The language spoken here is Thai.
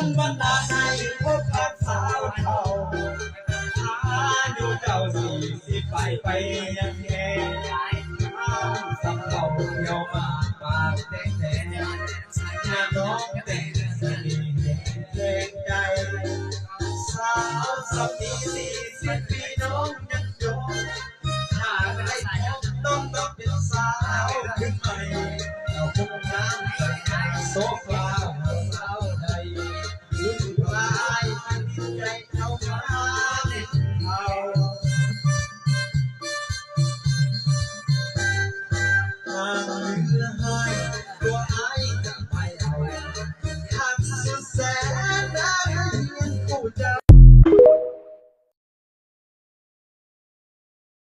นบันดาลให้พบกับสาวเขาอายุเจ้า40ไปยังแก่สำเภาเที่ยวมาปากแต่น้องแต่สนิทเกรงใจสาวสมี40 ปีน้องยังโยนหากได้ต้องเป็นสาวขึ้นใหม่เราคงงามโซฟ